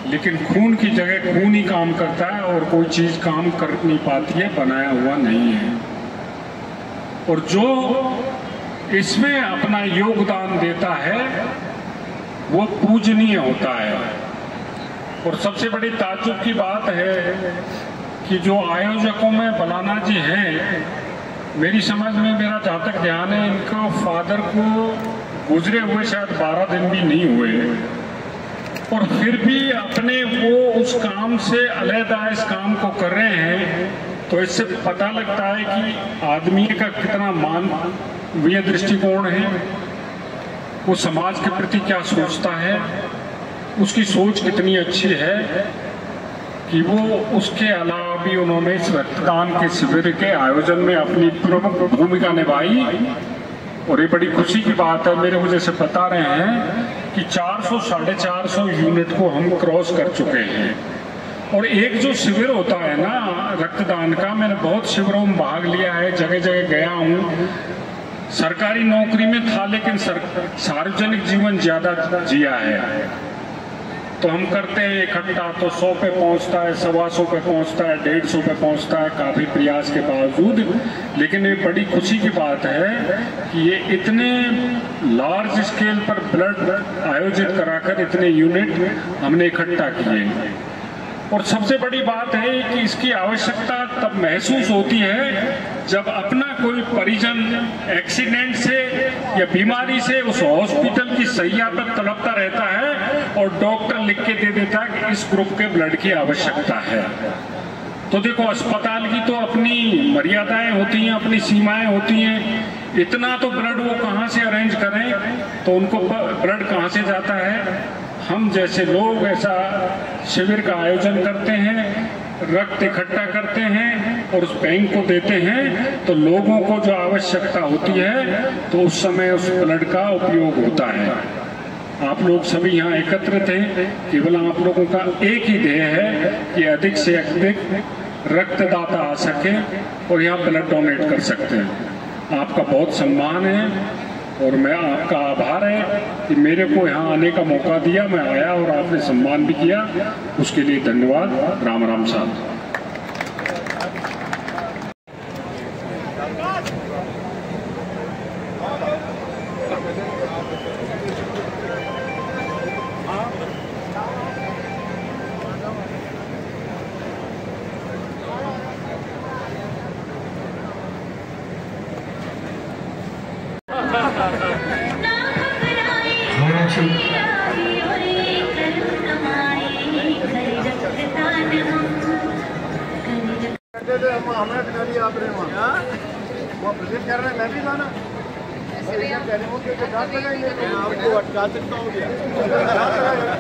[SPEAKER 6] लेकिन खून की जगह खून ही काम करता है और कोई चीज काम कर नहीं पाती है, बनाया हुआ नहीं है। और जो इसमें अपना योगदान देता है वो पूजनीय होता है। और सबसे बड़ी ताज्जुब की बात है कि जो आयोजकों में बलाना जी हैं, मेरी समझ में, मेरा जहाँ तक ध्यान है, इनको फादर को गुजरे हुए शायद 12 दिन भी नहीं हुए और फिर भी अपने वो उस काम से अलहदा इस काम को कर रहे हैं। तो इससे पता लगता है कि आदमी का कितना मानवीय दृष्टिकोण है, वो समाज के प्रति क्या सोचता है, उसकी सोच कितनी अच्छी है कि वो उसके अलावा भी उन्होंने इस रक्तदान के शिविर के आयोजन में अपनी प्रमुख भूमिका निभाई। और ये बड़ी खुशी की बात है, मेरे मुझे से बता रहे हैं कि 400-450 यूनिट को हम क्रॉस कर चुके हैं। और एक जो शिविर होता है ना रक्तदान का, मैंने बहुत शिविरों में भाग लिया है, जगह जगह गया हूँ। सरकारी नौकरी में था लेकिन सार्वजनिक जीवन ज्यादा जिया है। तो हम करते हैं इकट्ठा, तो 100 पे पहुंचता है, 125 पे पहुंचता है, 150 पे पहुंचता है, काफी प्रयास के बावजूद। लेकिन ये बड़ी खुशी की बात है कि ये इतने लार्ज स्केल पर ब्लड आयोजित कराकर इतने यूनिट हमने इकट्ठा किए। और सबसे बड़ी बात है कि इसकी आवश्यकता तब महसूस होती है जब अपना कोई परिजन एक्सीडेंट से या बीमारी से उस हॉस्पिटल की सैया पर तड़पता रहता है और डॉक्टर लिख के दे देता है कि इस ग्रुप के ब्लड की आवश्यकता है। तो देखो, अस्पताल की तो अपनी मर्यादाएं होती हैं, अपनी सीमाएं होती हैं। इतना तो ब्लड वो कहाँ से अरेंज करें, तो उनको ब्लड कहाँ से जाता है। हम जैसे लोग ऐसा शिविर का आयोजन करते हैं, रक्त इकट्ठा करते हैं और उस बैंक को देते हैं, तो लोगों को जो आवश्यकता होती है तो उस समय उस ब्लड का उपयोग होता है। आप लोग सभी यहाँ एकत्रित हैं, केवल आप लोगों का एक ही ध्येय है कि अधिक से अधिक रक्तदाता आ सके और यहाँ ब्लड डोनेट कर सकते हैं। आपका बहुत सम्मान है और मैं आपका आभार है कि मेरे को यहाँ आने का मौका दिया, मैं आया और आपने सम्मान भी किया, उसके लिए धन्यवाद। राम राम साहब।
[SPEAKER 13] हमें खिलाड़ी आप रहे वहाँ वो प्रेजेंट कर रहे हैं, मैं भी जाना आपको अटका सकता हूँ क्या?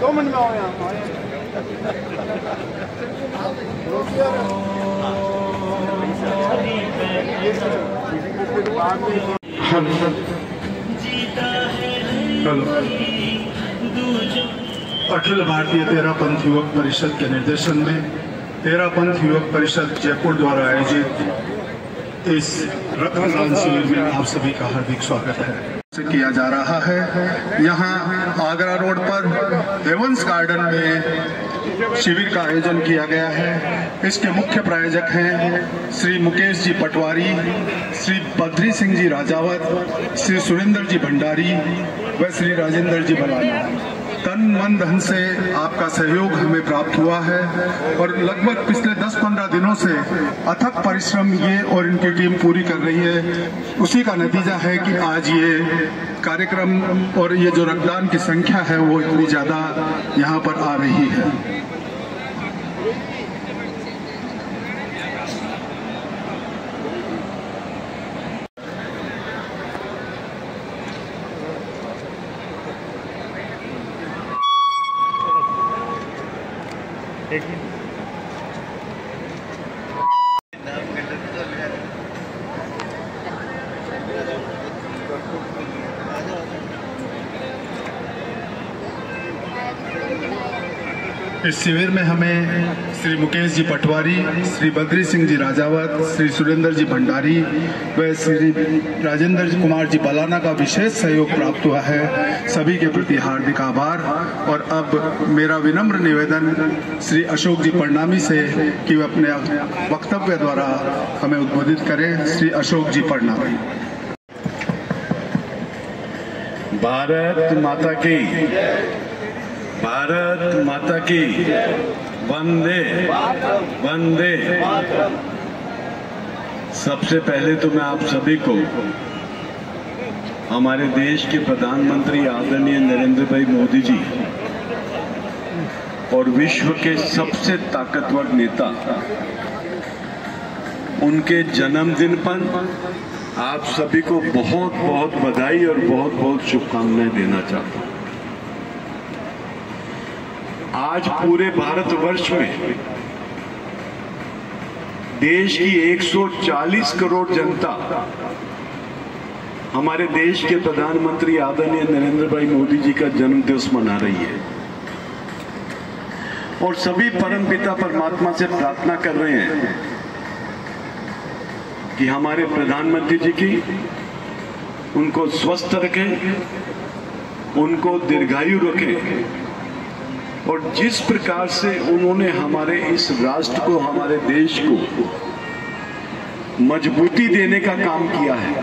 [SPEAKER 13] 2 मिनट में आओ यहाँ।
[SPEAKER 4] अखिल भारतीय तेरापंथ युवक परिषद के निर्देशन में तेरापंथ युवक परिषद जयपुर द्वारा आयोजित इस रक्तदान शिविर में आप सभी का हार्दिक स्वागत है किया जा रहा है। यहाँ आगरा रोड पर हेवंस गार्डन में शिविर का आयोजन किया गया है। इसके मुख्य प्रायोजक हैं श्री मुकेश जी पटवारी, श्री बद्री सिंह जी राजावत, श्री सुरेंद्र जी भंडारी व श्री राजेंद्र जी बलाना। तन मन धन से आपका सहयोग हमें प्राप्त हुआ है और लगभग पिछले 10-15 दिनों से अथक परिश्रम ये और इनकी टीम पूरी कर रही है। उसी का नतीजा है कि आज ये कार्यक्रम और ये जो रक्तदान की संख्या है वो इतनी ज्यादा यहाँ पर आ रही है। इस शिविर में हमें श्री मुकेश जी पटवारी, श्री बद्री सिंह जी राजावत, श्री सुरेंद्र जी भंडारी व श्री राजेंद्र कुमार जी बलाना का विशेष सहयोग प्राप्त हुआ है। सभी के प्रति हार्दिक आभार। और अब मेरा विनम्र निवेदन श्री अशोक जी परनामी से कि वे अपने वक्तव्य द्वारा हमें उद्बोधित करें। श्री अशोक जी परनामी।
[SPEAKER 15] भारत माता की, भारत माता की, वंदे वंदे। सबसे पहले तो मैं आप सभी को हमारे देश के प्रधानमंत्री आदरणीय नरेंद्र भाई मोदी जी और विश्व के सबसे ताकतवर नेता उनके जन्मदिन पर आप सभी को बहुत बहुत बधाई और बहुत बहुत शुभकामनाएं देना चाहता हूं। आज पूरे भारतवर्ष में देश की 140 करोड़ जनता हमारे देश के प्रधानमंत्री आदरणीय नरेंद्र भाई मोदी जी का जन्म दिवस मना रही है और सभी परमपिता परमात्मा से प्रार्थना कर रहे हैं कि हमारे प्रधानमंत्री जी की उनको स्वस्थ रखें, उनको दीर्घायु रखें और जिस प्रकार से उन्होंने हमारे इस राष्ट्र को, हमारे देश को मजबूती देने का काम किया है,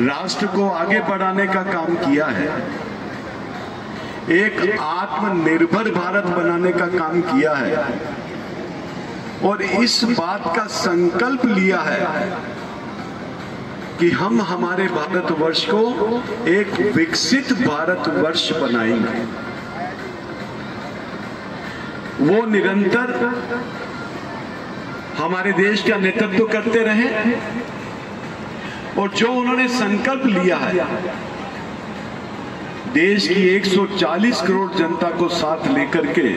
[SPEAKER 15] राष्ट्र को आगे बढ़ाने का काम किया है, एक आत्मनिर्भर भारत बनाने का काम किया है और इस बात का संकल्प लिया है कि हम हमारे भारतवर्ष को एक विकसित भारतवर्ष बनाएंगे। वो निरंतर हमारे देश का नेतृत्व करते रहे और जो उन्होंने संकल्प लिया है देश की 140 करोड़ जनता को साथ लेकर के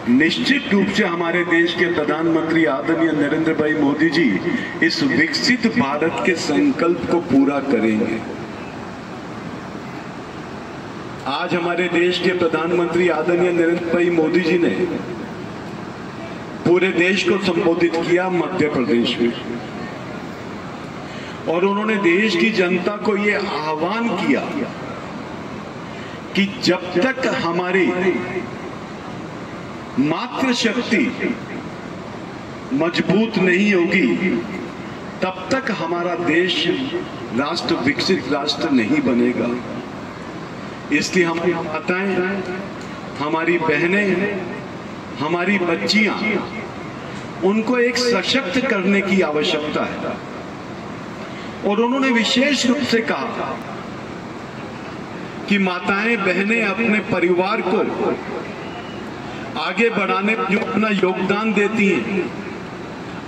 [SPEAKER 15] निश्चित रूप से हमारे देश के प्रधानमंत्री आदरणीय नरेंद्र भाई मोदी जी इस विकसित भारत के संकल्प को पूरा करेंगे। आज हमारे देश के प्रधानमंत्री आदरणीय नरेंद्र भाई मोदी जी ने पूरे देश को संबोधित किया मध्य प्रदेश में और उन्होंने देश की जनता को यह आह्वान किया कि जब तक हमारी मातृशक्ति मजबूत नहीं होगी तब तक हमारा देश राष्ट्र विकसित राष्ट्र नहीं बनेगा। इसलिए हम माताएं, हमारी बहनें, हमारी बच्चियां, उनको एक सशक्त करने की आवश्यकता है और उन्होंने विशेष रूप से कहा कि माताएं बहनें अपने परिवार को आगे बढ़ाने में जो अपना योगदान देती हैं,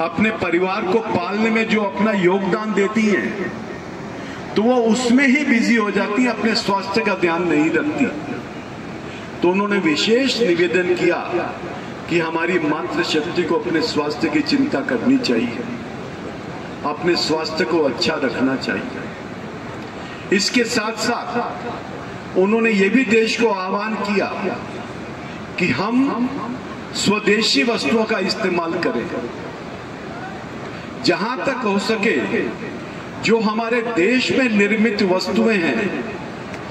[SPEAKER 15] अपने परिवार को पालने में जो अपना योगदान देती हैं, तो वो उसमें ही बिजी हो जाती है, अपने स्वास्थ्य का ध्यान नहीं रखती। तो उन्होंने विशेष निवेदन किया कि हमारी मातृशक्ति को अपने स्वास्थ्य की चिंता करनी चाहिए, अपने स्वास्थ्य को अच्छा रखना चाहिए। इसके साथ साथ उन्होंने ये भी देश को आह्वान किया कि हम स्वदेशी वस्तुओं का इस्तेमाल करें, जहां तक हो सके जो हमारे देश में निर्मित वस्तुएं हैं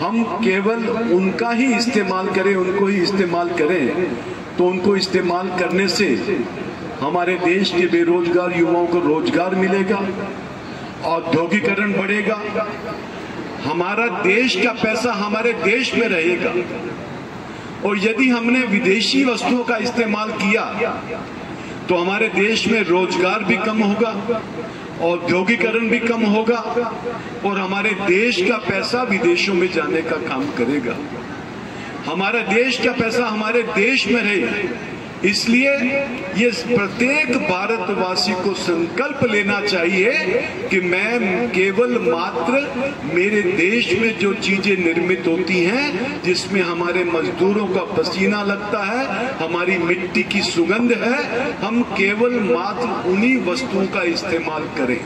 [SPEAKER 15] हम केवल उनका ही इस्तेमाल करें, उनको ही इस्तेमाल करें। तो उनको इस्तेमाल करने से हमारे देश के बेरोजगार युवाओं को रोजगार मिलेगा, औद्योगिकरण बढ़ेगा हमारा देश का पैसा हमारे देश में रहेगा, और यदि हमने विदेशी वस्तुओं का इस्तेमाल किया तो हमारे देश में रोजगार भी कम होगा, औद्योगिकरण भी कम होगा, और हमारे देश का पैसा विदेशों में जाने का काम करेगा। हमारा देश का पैसा हमारे देश में रहे, इसलिए ये प्रत्येक भारतवासी को संकल्प लेना चाहिए कि मैं केवल मात्र मेरे देश में जो चीजें निर्मित होती हैं, जिसमें हमारे मजदूरों का पसीना लगता है, हमारी मिट्टी की सुगंध है, हम केवल मात्र उन्हीं वस्तुओं का इस्तेमाल करें।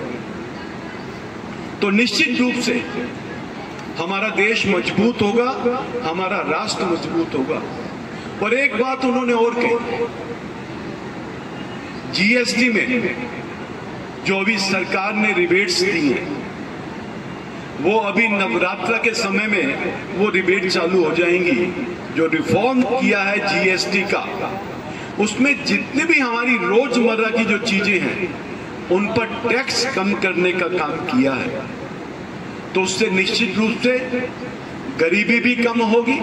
[SPEAKER 15] तो निश्चित रूप से हमारा देश मजबूत होगा, हमारा राष्ट्र मजबूत होगा। और एक बात उन्होंने और कही, जीएसटी में जो अभी सरकार ने रिबेट्स दी हैं, वो अभी नवरात्र के समय में वो रिबेट चालू हो जाएंगी। जो रिफॉर्म किया है जीएसटी का, उसमें जितनी भी हमारी रोजमर्रा की जो चीजें हैं उन पर टैक्स कम करने का काम किया है। तो उससे निश्चित रूप से गरीबी भी कम होगी,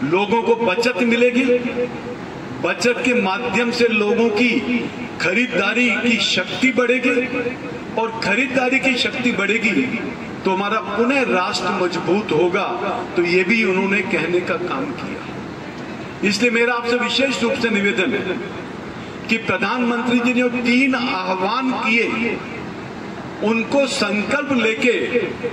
[SPEAKER 15] लोगों को बचत मिलेगी, बचत के माध्यम से लोगों की खरीदारी की शक्ति बढ़ेगी, और खरीदारी की शक्ति बढ़ेगी तो हमारा पुनः राष्ट्र मजबूत होगा। तो ये भी उन्होंने कहने का काम किया। इसलिए मेरा आपसे विशेष रूप से निवेदन है कि प्रधानमंत्री जी ने जो 3 आह्वान किए, उनको संकल्प लेके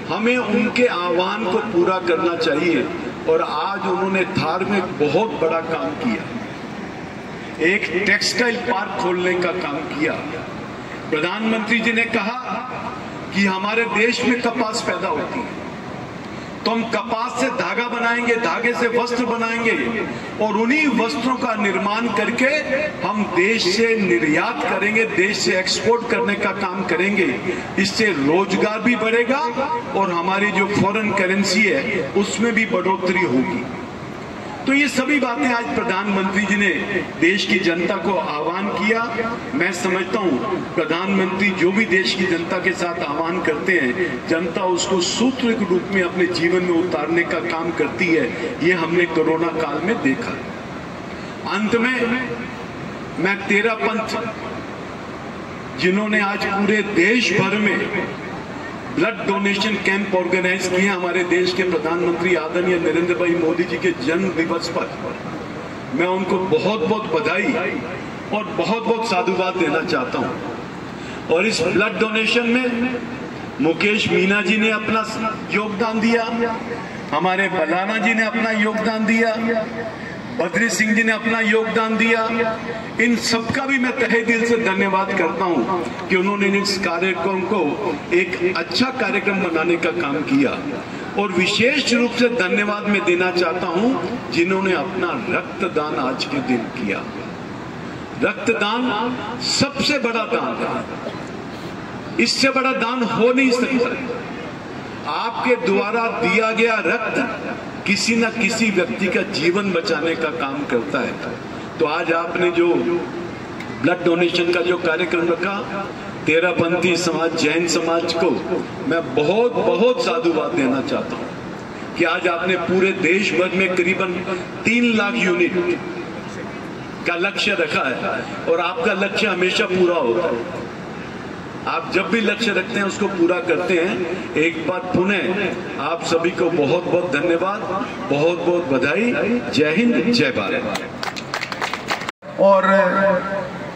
[SPEAKER 15] हमें उनके आह्वान को पूरा करना चाहिए। और आज उन्होंने धार में बहुत बड़ा काम किया, एक टेक्सटाइल पार्क खोलने का काम किया। प्रधानमंत्री जी ने कहा कि हमारे देश में कपास पैदा होती है, तो हम कपास से धागा बनाएंगे, धागे से वस्त्र बनाएंगे, और उन्हीं वस्त्रों का निर्माण करके हम देश से निर्यात करेंगे, देश से एक्सपोर्ट करने का काम करेंगे। इससे रोजगार भी बढ़ेगा और हमारी जो फॉरेन करेंसी है उसमें भी बढ़ोतरी होगी। तो ये सभी बातें आज प्रधानमंत्री जी ने देश की जनता को आह्वान किया। मैं समझता हूँ प्रधानमंत्री जो भी देश की जनता के साथ आह्वान करते हैं, जनता उसको सूत्र के रूप में अपने जीवन में उतारने का काम करती है। ये हमने कोरोना काल में देखा। अंत में मैं 13 पंथ जिन्होंने आज पूरे देश भर में ब्लड डोनेशन कैंप ऑर्गेनाइज किए हमारे देश के प्रधानमंत्री आदरणीय नरेंद्र भाई मोदी जी के जन्म दिवस पर, मैं उनको बहुत बहुत बधाई और बहुत बहुत साधुवाद देना चाहता हूं। और इस ब्लड डोनेशन में मुकेश मीना जी ने अपना योगदान दिया, हमारे बलाना जी ने अपना योगदान दिया, बद्री सिंह जी ने अपना योगदान दिया। इन सबका भी मैं तहे दिल से धन्यवाद करता हूं कि उन्होंने इस कार्यक्रम को एक अच्छा कार्यक्रम बनाने का काम किया। और विशेष रूप से धन्यवाद मैं देना चाहता हूं जिन्होंने अपना रक्तदान आज के दिन किया। रक्तदान सबसे बड़ा दान है, इससे बड़ा दान हो नहीं सकता। आपके द्वारा दिया गया रक्त किसी न किसी व्यक्ति का जीवन बचाने का काम करता है। तो आज आपने जो ब्लड डोनेशन का जो कार्यक्रम रखा, तेरापंथी समाज, जैन समाज को मैं बहुत बहुत साधुवाद देना चाहता हूं कि आज आपने पूरे देश भर में करीबन 3 लाख यूनिट का लक्ष्य रखा है। और आपका लक्ष्य हमेशा पूरा होता है, आप जब भी लक्ष्य रखते हैं उसको पूरा करते हैं। एक बार पुनः आप सभी को बहुत बहुत धन्यवाद, बहुत बहुत बधाई। जय हिंद, जय भारत।
[SPEAKER 4] और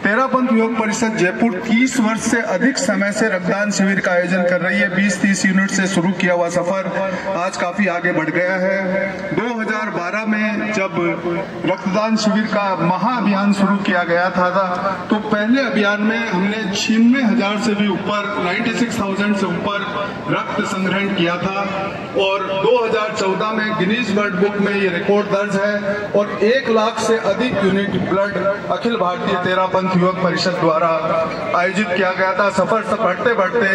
[SPEAKER 4] तेरापंथ योग परिषद जयपुर 30 वर्ष से अधिक समय से रक्तदान शिविर का आयोजन कर रही है। 20-30 यूनिट से शुरू किया हुआ सफर आज काफी आगे बढ़ गया है। 2012 में जब रक्तदान शिविर का महाअभियान शुरू किया गया था तो पहले अभियान में हमने 96,000 से भी ऊपर, 96,000 से ऊपर रक्त संग्रहण किया था। और 2014 में गिनीज वर्ल्ड बुक में ये रिकॉर्ड दर्ज है। और 1 लाख से अधिक यूनिट ब्लड अखिल भारतीय तेरापंथ युवक परिषद द्वारा आयोजित किया गया था। सफर से बढ़ते बढ़ते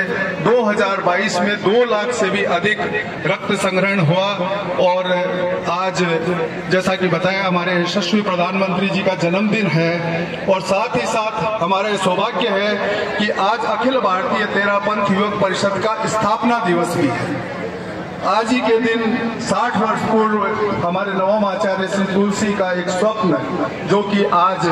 [SPEAKER 4] 2022 में 2 लाख से भी अधिक रक्त संग्रहण हुआ। और आज जैसा कि बताया, हमारे यशस्वी प्रधानमंत्री जी का जन्मदिन है। और साथ ही साथ हमारा सौभाग्य है कि आज अखिल भारतीय तेरापंथ युवक परिषद का स्थापना दिवस भी है। आज ही के दिन 60 वर्ष पूर्व हमारे नवम आचार्य श्री तुलसी का एक स्वप्न, जो कि आज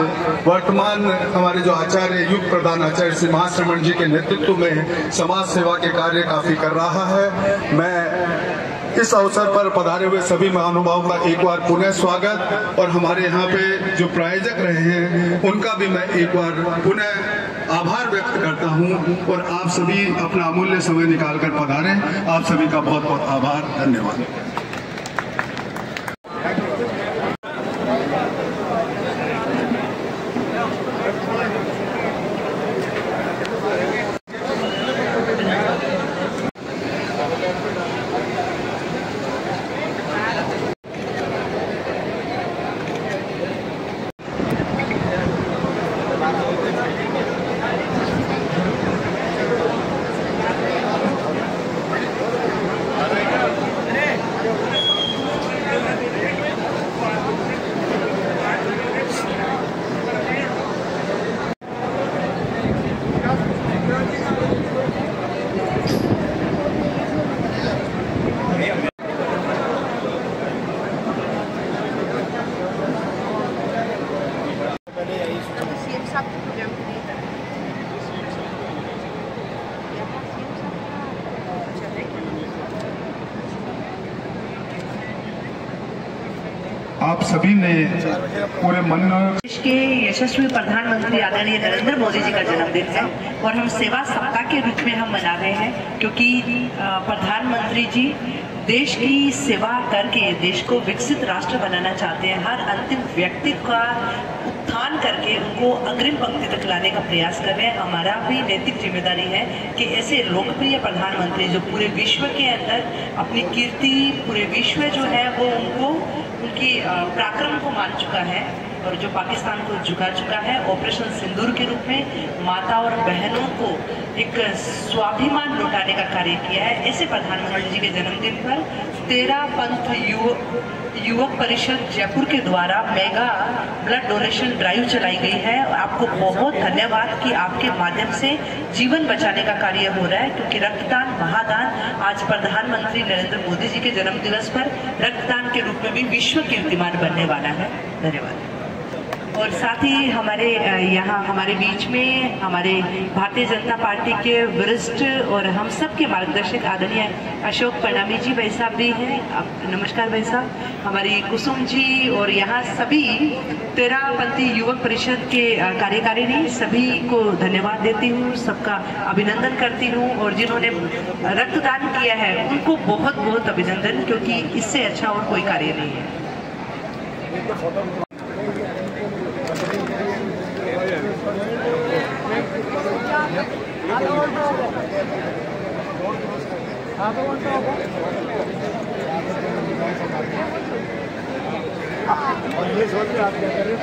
[SPEAKER 4] वर्तमान हमारे जो आचार्य युग प्रधान आचार्य श्री महाश्रमण जी के नेतृत्व में समाज सेवा के कार्य काफी कर रहा है। मैं इस अवसर पर पधारे हुए सभी महानुभावों का एक बार पुनः स्वागत और हमारे यहाँ पे जो प्रायोजक रहे हैं उनका भी मैं एक बार पुनः आभार व्यक्त करता हूँ। और आप सभी अपना अमूल्य समय निकालकर पधारे, आप सभी का बहुत बहुत आभार, धन्यवाद। आप सभी ने पूरे मन
[SPEAKER 16] देश के यशस्वी प्रधानमंत्री आदरणीय नरेंद्र मोदी जी का जन्मदिन है और हम सेवा सप्ताह के रूप में हम मना रहे हैं, क्योंकि प्रधानमंत्री जी देश की सेवा करके देश को विकसित राष्ट्र बनाना चाहते हैं। हर अंतिम व्यक्ति का उत्थान करके उनको अग्रिम पंक्ति तक लाने का प्रयास कर रहे हैं। हमारा भी नैतिक जिम्मेदारी है कि ऐसे लोकप्रिय प्रधानमंत्री जो पूरे विश्व के अंदर अपनी कीर्ति, पूरे विश्व जो है वो उनको उनकी पराक्रम को मान चुका है और जो पाकिस्तान को झुका चुका है, ऑपरेशन सिंदूर के रूप में माता और बहनों को एक स्वाभिमान लौटाने का कार्य किया है। ऐसे प्रधानमंत्री जी के जन्मदिन पर 13 पंथ युवक परिषद जयपुर के द्वारा मेगा ब्लड डोनेशन ड्राइव चलाई गई है। आपको बहुत धन्यवाद कि आपके माध्यम से जीवन बचाने का कार्य हो रहा है, क्योंकि रक्तदान महादान आज प्रधानमंत्री नरेंद्र मोदी जी के जन्म दिवस पर रक्तदान के रूप में भी विश्व कीर्तिमान बनने वाला है। धन्यवाद। और साथ ही हमारे यहाँ हमारे बीच में हमारे भारतीय जनता पार्टी के वरिष्ठ और हम सब के मार्गदर्शक आदरणीय अशोक प्रणामी जी भाई साहब भी हैं। नमस्कार भाई साहब। हमारी कुसुम जी और यहाँ सभी 13 पंथी युवक परिषद के कार्यकारिणी सभी को धन्यवाद देती हूँ, सबका अभिनंदन करती हूँ। और जिन्होंने रक्तदान किया है उनको बहुत बहुत अभिनंदन, क्योंकि इससे अच्छा और कोई कार्य नहीं है।
[SPEAKER 3] और ये सोच के आप क्या कर रहे हो?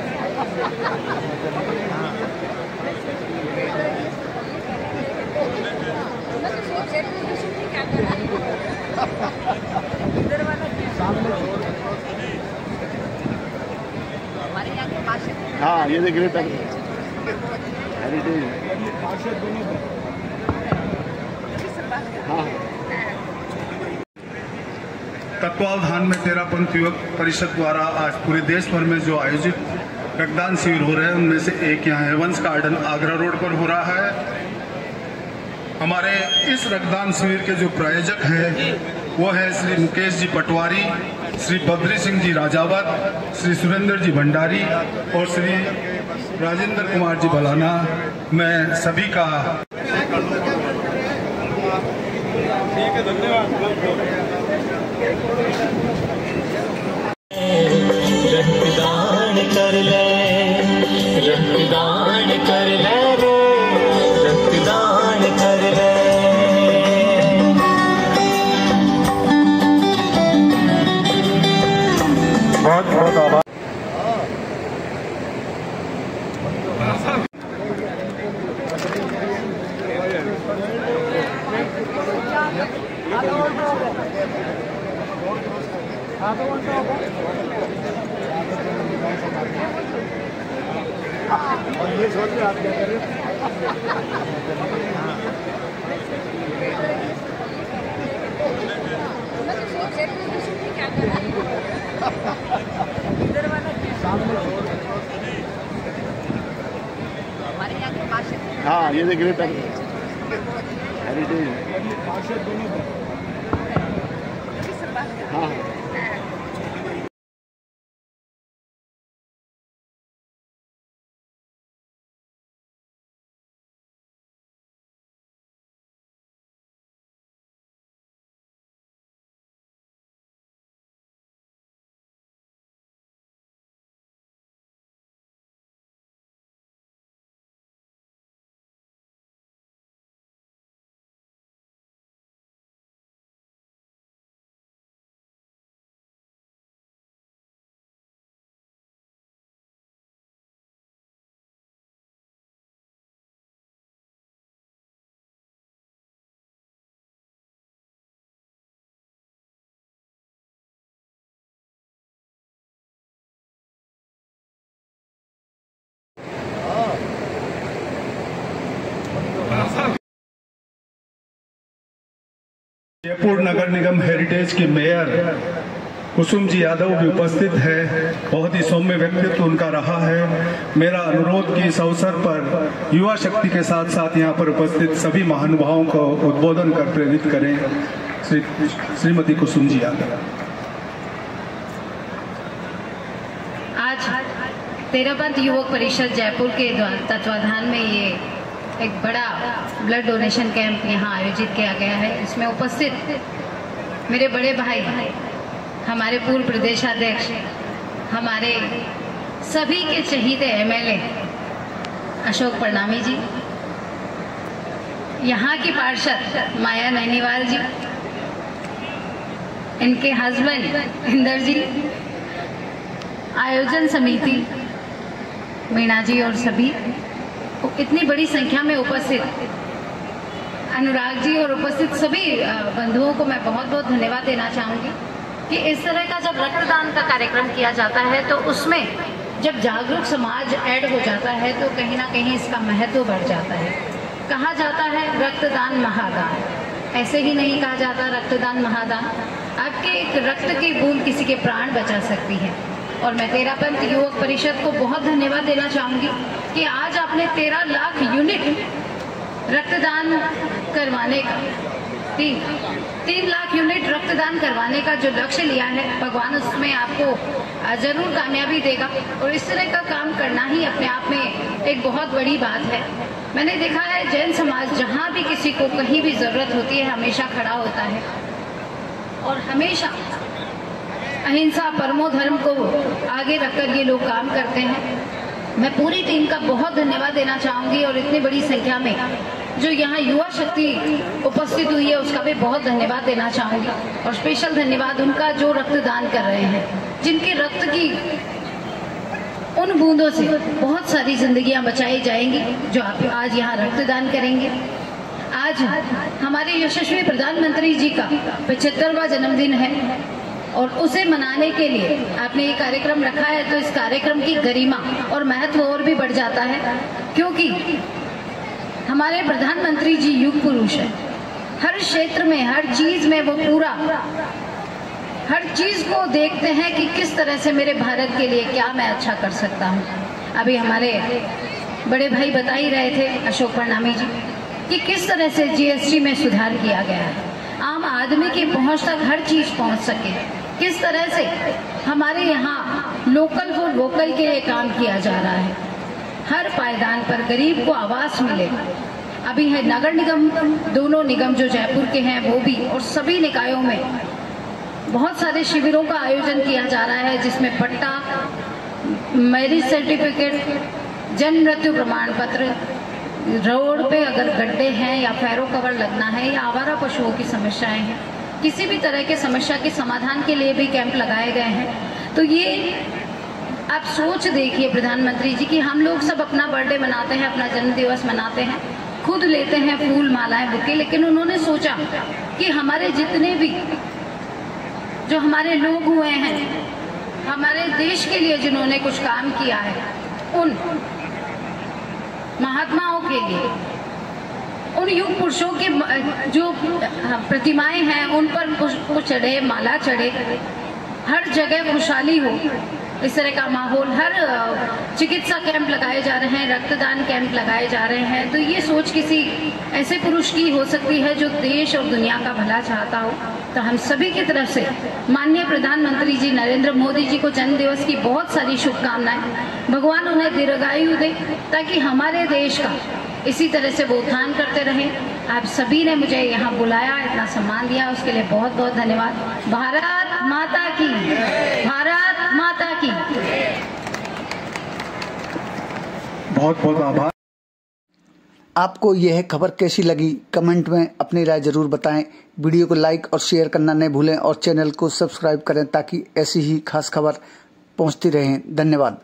[SPEAKER 3] हाँ ये देख रहे
[SPEAKER 4] तत्वावधान में 13 पंथ युवक परिषद द्वारा आज पूरे देश भर में जो आयोजित रक्तदान शिविर हो रहे हैं उनमें से एक यहाँ हेवंस गार्डन आगरा रोड पर हो रहा है। हमारे इस रक्तदान शिविर के जो प्रायोजक हैं वो है श्री मुकेश जी पटवारी, श्री बद्री सिंह जी राजावत, श्री सुरेंद्र जी भंडारी और श्री राजेंद्र कुमार जी बलाना। मैं सभी का
[SPEAKER 3] ठीक है, धन्यवाद।
[SPEAKER 17] रक्तदान कर ले, रक्तदान कर ले रे, रक्तदान कर ले।
[SPEAKER 3] बहुत बहुत आभार। और ये सोच के आप क्या कर रहे हो? हाँ ये देख रहे हाँ
[SPEAKER 4] जयपुर नगर निगम हेरिटेज के मेयर कुसुम जी यादव भी उपस्थित है। बहुत ही सौम्य व्यक्तित्व उनका रहा है। मेरा अनुरोध कि इस अवसर पर युवा शक्ति के साथ साथ यहाँ पर उपस्थित सभी महानुभावों को उद्बोधन कर प्रेरित करें। श्रीमती कुसुम जी यादव।
[SPEAKER 18] आज तेरापंथ युवक परिषद जयपुर के तत्वाधान में ये एक बड़ा ब्लड डोनेशन कैंप यहाँ आयोजित किया गया है। इसमें उपस्थित मेरे बड़े भाई, हमारे पूर्व प्रदेशाध्यक्ष, हमारे सभी के चहीते एमएलए अशोक परनामी जी, यहाँ की पार्षद माया नैनीवाल जी, इनके हस्बैंड इंदर जी, आयोजन समिति मीना जी और सभी इतनी बड़ी संख्या में उपस्थित अनुराग जी और उपस्थित सभी बंधुओं को मैं बहुत बहुत धन्यवाद देना चाहूँगी कि इस तरह का जब रक्तदान का कार्यक्रम किया जाता है तो उसमें जब जागरूक समाज ऐड हो जाता है तो कहीं ना कहीं इसका महत्व बढ़ जाता है। कहा जाता है रक्तदान महादान, ऐसे ही नहीं कहा जाता रक्तदान महादान। आपके एक रक्त की बूंद किसी के प्राण बचा सकती है। और मैं तेरापंथ युवक परिषद को बहुत धन्यवाद देना चाहूँगी कि आज आपने 13 लाख यूनिट रक्तदान करवाने का 3 लाख यूनिट रक्तदान करवाने का जो लक्ष्य लिया है, भगवान उसमें आपको जरूर कामयाबी देगा। और इस तरह का काम करना ही अपने आप में एक बहुत बड़ी बात है। मैंने देखा है जैन समाज जहाँ भी किसी को कहीं भी जरूरत होती है हमेशा खड़ा होता है और हमेशा अहिंसा परमो धर्म को आगे रखकर ये लोग काम करते हैं। मैं पूरी टीम का बहुत धन्यवाद देना चाहूँगी और इतनी बड़ी संख्या में जो यहाँ युवा शक्ति उपस्थित हुई है उसका भी बहुत धन्यवाद देना चाहूँगी। और स्पेशल धन्यवाद उनका जो रक्तदान कर रहे हैं, जिनके रक्त की उन बूंदों से बहुत सारी जिंदगियाँ बचाई जाएंगी जो आप आज यहाँ रक्तदान करेंगे। आज हमारे यशस्वी प्रधानमंत्री जी का 75वां जन्मदिन है और उसे मनाने के लिए आपने ये कार्यक्रम रखा है तो इस कार्यक्रम की गरिमा और महत्व और भी बढ़ जाता है, क्योंकि हमारे प्रधानमंत्री जी युग पुरुष है। हर क्षेत्र में, हर चीज में वो पूरा हर चीज को देखते हैं कि किस तरह से मेरे भारत के लिए क्या मैं अच्छा कर सकता हूँ। अभी हमारे बड़े भाई बता ही रहे थे अशोक परनामी जी कि किस तरह से जीएसटी में सुधार किया गया है, आम आदमी की पहुंच तक हर चीज पहुंच सके। किस तरह से हमारे यहाँ लोकल फॉर वोकल के लिए काम किया जा रहा है, हर पायदान पर गरीब को आवास मिले। अभी है नगर निगम, दोनों निगम जो जयपुर के हैं वो भी, और सभी निकायों में बहुत सारे शिविरों का आयोजन किया जा रहा है जिसमें पट्टा, मैरिज सर्टिफिकेट, जन्म मृत्यु प्रमाण पत्र, रोड पे अगर गड्ढे हैं या फैरो कवर लगना है या आवारा पशुओं की समस्याएं हैं, किसी भी तरह के समस्या के समाधान के लिए भी कैंप लगाए गए हैं। तो ये आप सोच देखिए प्रधानमंत्री जी कि हम लोग सब अपना बर्थडे मनाते हैं, अपना जन्म दिवस मनाते हैं, खुद लेते हैं फूल मालाएं बुके, लेकिन उन्होंने सोचा कि हमारे जितने भी जो हमारे लोग हुए हैं, हमारे देश के लिए जिन्होंने कुछ काम किया है, उन महात्माओं के लिए, उन युग पुरुषों की जो प्रतिमाएं हैं उन पर पुष्प चढ़े, माला चढ़े, हर जगह खुशहाली हो, इस तरह का माहौल, हर चिकित्सा कैंप लगाए जा रहे हैं, रक्तदान कैंप लगाए जा रहे हैं। तो ये सोच किसी ऐसे पुरुष की हो सकती है जो देश और दुनिया का भला चाहता हो। तो हम सभी की तरफ से माननीय प्रधानमंत्री जी नरेंद्र मोदी जी को जन्म दिवस की बहुत सारी शुभकामनाएं। भगवान उन्हें दीर्घायु दे ताकि हमारे देश का इसी तरह से वो उत्थान करते रहें। आप सभी ने मुझे यहाँ बुलाया, इतना सम्मान दिया, उसके लिए बहुत बहुत धन्यवाद। भारत माता की, भारत माता की।
[SPEAKER 1] बहुत बहुत आभार। आपको यह खबर कैसी लगी कमेंट में अपनी राय जरूर बताएं। वीडियो को लाइक और शेयर करना नहीं भूलें और चैनल को सब्सक्राइब करें ताकि ऐसी ही खास खबर पहुंचती रहे। धन्यवाद।